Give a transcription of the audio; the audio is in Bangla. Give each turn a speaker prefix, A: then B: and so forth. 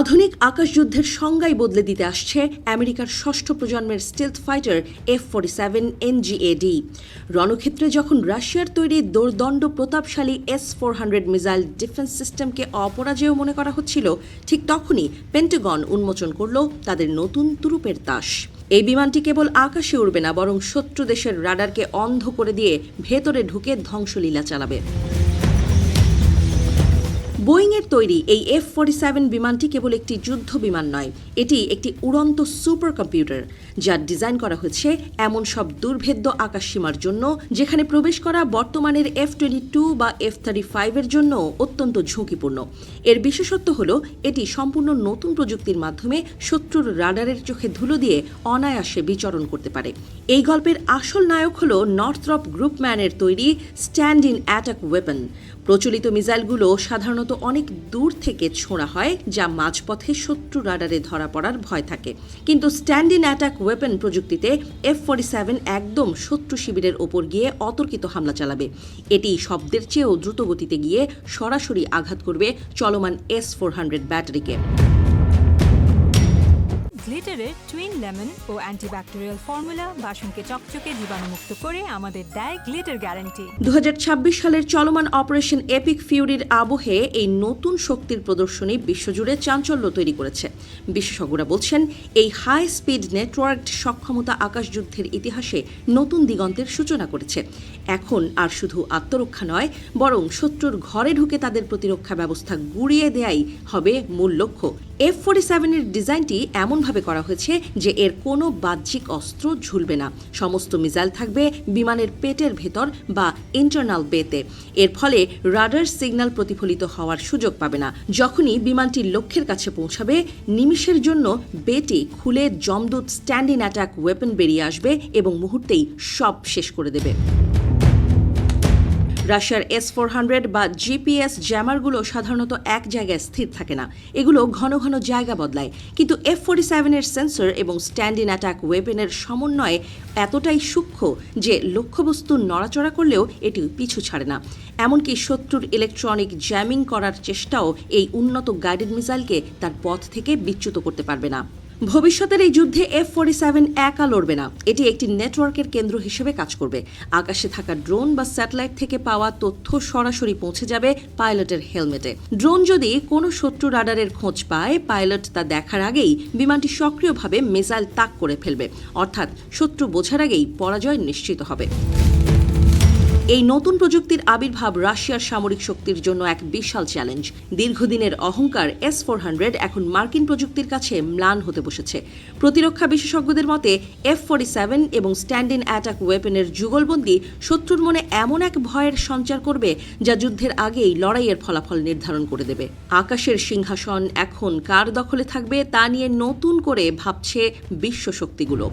A: আধুনিক আকাশযুদ্ধের সংজ্ঞাই বদলে দিতে আসছে আমেরিকার ষষ্ঠ প্রজন্মের স্টেলথ ফাইটার F-47 NGAD। রণক্ষেত্রে যখন রাশিয়ার তৈরি দোর্দণ্ড প্রতাপশালী S-400 মিসাইল ডিফেন্স সিস্টেমকে অপরাজেয় মনে করা হচ্ছিল, ঠিক তখনই পেন্টাগন উন্মোচন করল তাদের নতুন তুরুপের তাস। এই বিমানটি কেবল আকাশে উড়বে না, বরং শত্রু দেশের রাডারকে অন্ধ করে দিয়ে ভেতরে ঢুকে ধ্বংসলীলা চালাবে। বোয়িংয়ের তৈরি এই F-47 বিমানটি কেবল একটি যুদ্ধ বিমান নয়, এটি একটি উড়ন্ত সুপার কম্পিউটার, যার ডিজাইন করা হয়েছে এমন সব দুর্ভেদ্য আকাশসীমার জন্য যেখানে প্রবেশ করা বর্তমানের F-22 বা F-35 এর জন্য অত্যন্ত ঝুঁকিপূর্ণ। এর বিশেষত্ব হল এটি সম্পূর্ণ নতুন প্রযুক্তির মাধ্যমে শত্রুর রাডারের চোখে ধুলো দিয়ে অনায়াসে বিচরণ করতে পারে। এই গল্পের আসল নায়ক হল নর্থরপ গ্রুপম্যানের তৈরি স্ট্যান্ড ইন অ্যাটাক ওয়েপন। প্রচলিত মিসাইলগুলো সাধারণত অনেক দূর থেকে ছোঁড়া হয়, যা মাঝপথে শত্রু রাডারে ধরা পড়ার ভয় থাকে। কিন্তু স্ট্যান্ড ইন অ্যাটাক ওয়েপন প্রযুক্তিতে F-47 একদম শত্রু শিবিরের ওপর গিয়ে অতর্কিত হামলা চালাবে। এটি শব্দের চেয়েও দ্রুত গতিতে গিয়ে সরাসরি আঘাত করবে চলমান S-400 ব্যাটারিকে।
B: গ্লিটারের টুইন লেমন ও অ্যান্টিব্যাকটেরিয়াল ফর্মুলা বাসনকে চকচকে জীবাণুমুক্ত করে আমাদের দেয় গ্লিটার গ্যারান্টি।
A: 2026 সালের চলমান অপারেশন এপিক ফিউরির আবহে এই নতুন শক্তির প্রদর্শনী বিশ্বজুড়ে চাঞ্চল্য তৈরি করেছে। বিশেষজ্ঞরা বলছেন, এই হাই স্পিড নেটওয়ার্ক সক্ষমতা আকাশযুদ্ধের ইতিহাসে নতুন দিগন্তের সূচনা করেছে। এখন আর শুধু আত্মরক্ষা নয়, বরং শত্রুর ঘরে ঢুকে তাদের প্রতিরক্ষা ব্যবস্থা গুঁড়িয়ে দেয়াই হবে মূল লক্ষ্য। F-47 এর ডিজাইনটি এমনভাবে করা হয়েছে যে এর কোনো বাহ্যিক অস্ত্র ঝুলবে না। সমস্ত মিসাইল থাকবে বিমানের পেটের ভেতর বা ইন্টারনাল বেতে। এর ফলে রাডার সিগন্যাল প্রতিফলিত হওয়ার সুযোগ পাবে না। যখনই বিমানটি লক্ষ্যের কাছে পৌঁছাবে, নিমিষের জন্য বেটি খুলে যমদূত স্ট্যান্ড ইন অ্যাটাক ওয়েপন বেরিয়ে আসবে এবং মুহূর্তেই সব শেষ করে দেবে। রাশিয়ার S-400 বা GPS জ্যামারগুলো সাধারণত এক জায়গায় স্থির থাকে না, এগুলো ঘন ঘন জায়গা বদলায়। কিন্তু F-47 এর সেন্সর এবং স্ট্যান্ড ইন অ্যাটাক ওয়েপনের সমন্বয় এতটাই সূক্ষ্ম যে লক্ষ্যবস্তু নড়াচড়া করলেও এটি পিছু ছাড়ে না। এমনকি শত্রুর ইলেকট্রনিক জ্যামিং করার চেষ্টাও এই উন্নত গাইডেড মিসাইলকে তার পথ থেকে বিচ্যুত করতে পারবে না। ভবিষ্যতের এই যুদ্ধে F-47 একা লড়বে না, এটি একটি নেটওয়ার্কের কেন্দ্র হিসেবে কাজ করবে। আকাশে থাকা ড্রোন বা স্যাটেলাইট থেকে পাওয়া তথ্য সরাসরি পৌঁছে যাবে পাইলটের হেলমেটে। ড্রোন যদি কোনো শত্রু রাডারের খোঁজ পায়, পাইলট তা দেখার আগেই বিমানটি সক্রিয়ভাবে মিসাইল তাক করে ফেলবে, অর্থাৎ শত্রু বোঝার আগেই পরাজয় নিশ্চিত হবে। এই নতুন প্রযুক্তির আবির্ভাব রাশিয়ার সামরিক শক্তির জন্য এক বিশাল চ্যালেঞ্জ। দীর্ঘদিনের অহংকার S-400 এখন মার্কিন প্রযুক্তির কাছে ম্লান হতে বসেছে। প্রতিরক্ষা বিশেষজ্ঞদের মতে F-47 এবং স্ট্যান্ড ইন অ্যাটাক ওয়েপনের যুগলবন্দি শত্রুর মনে এমন এক ভয়ের সঞ্চার করবে যা যুদ্ধের আগেই লড়াইয়ের ফলাফল নির্ধারণ করে দেবে। আকাশের সিংহাসন এখন কার দখলে থাকবে তা নিয়ে নতুন করে ভাবছে বিশ্ব শক্তিগুলো।